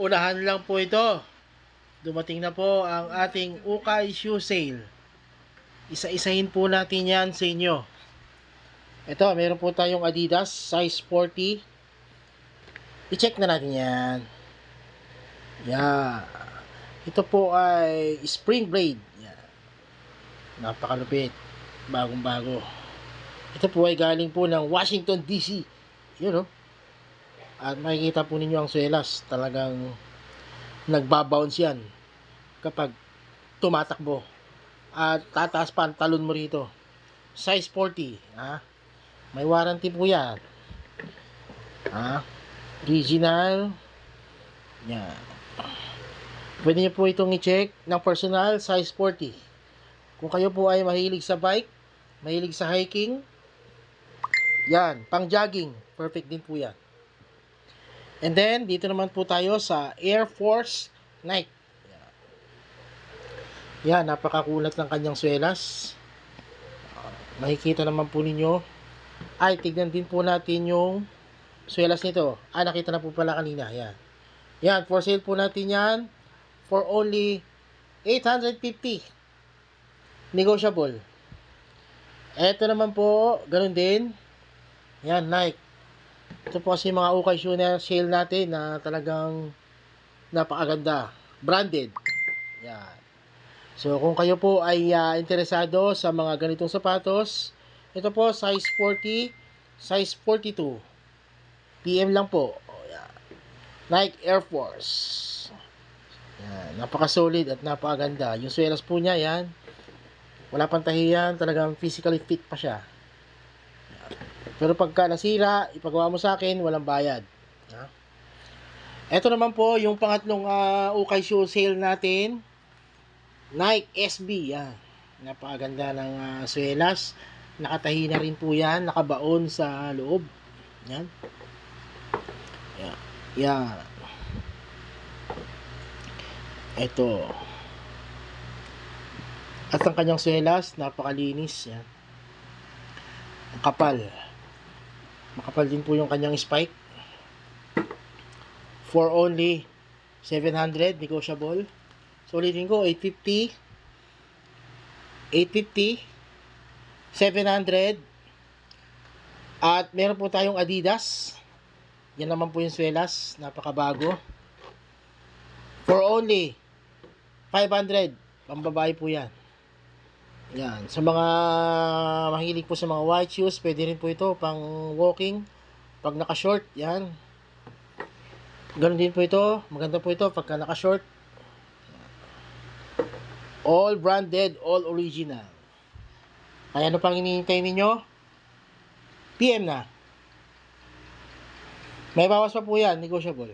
Unahan lang po ito. Dumating na po ang ating Ukay Shoe Sale. Isa-isahin po natin yan sa inyo. Ito, meron po tayong Adidas size 40. I-check na natin yan. Yan. Ito po ay spring blade. Yan. Napakalupit. Bagong bago. Ito po ay galing po ng Washington DC. Yun o. At makikita po ninyo ang swelas. Talagang nagbabounce yan kapag tumatakbo. At tataas pa ang talon mo rito. Size 40. Ha? May warranty po yan. Ha? Original. Yan. Pwede nyo po itong i-check ng personal, size 40. Kung kayo po ay mahilig sa bike, mahilig sa hiking, yan, pang jogging, perfect din po yan. And then, dito naman po tayo sa Air Force Nike. Yan, napakakulat ng kanyang swelas. Makikita naman po ninyo. Ay, tignan din po natin yung swelas nito. Nakita na po pala kanina. Yan. Yan, for sale po natin yan for only 850. Negotiable. Ito naman po, ganun din. Yan, Nike. Ito po kasi mga ukay shoe na sale natin na talagang napakaganda. Branded. Yan. So, kung kayo po ay interesado sa mga ganitong sapatos, ito po, size 40, size 42. PM lang po. Yan. Nike Air Force. Yan, napaka-solid at napakaganda. Yung swelas po niya, yan. Wala pang tahiyan, talagang physically fit pa siya. Yan. Pero pagka nasira, ipagawa mo sa akin, walang bayad. Ha? Ito naman po, yung pangatlong ukay shoe sale natin. Nike SB, yan. Napakaganda ng swelas. Nakatahi na rin po yan, nakabaon sa loob. Yan. Yan. Yan. Ito. At ang kanyang swelas, napakalinis. Yan. Ang kapal. Makapal din po yung kanyang spike. For only 700, negotiable. So, ulitin ko, 850, 700, at meron po tayong Adidas. Yan naman po yung swelas, napakabago. For only 500, pambabae po yan. Yan, sa mga mahilig po sa mga white shoes, pwede rin po ito pang walking, pag naka-short, yan. Ganun din po ito, maganda po ito pagka naka-short. All branded, all original. Kaya ano pang hinihintay ninyo? PM na. May bawas pa po yan, negotiable.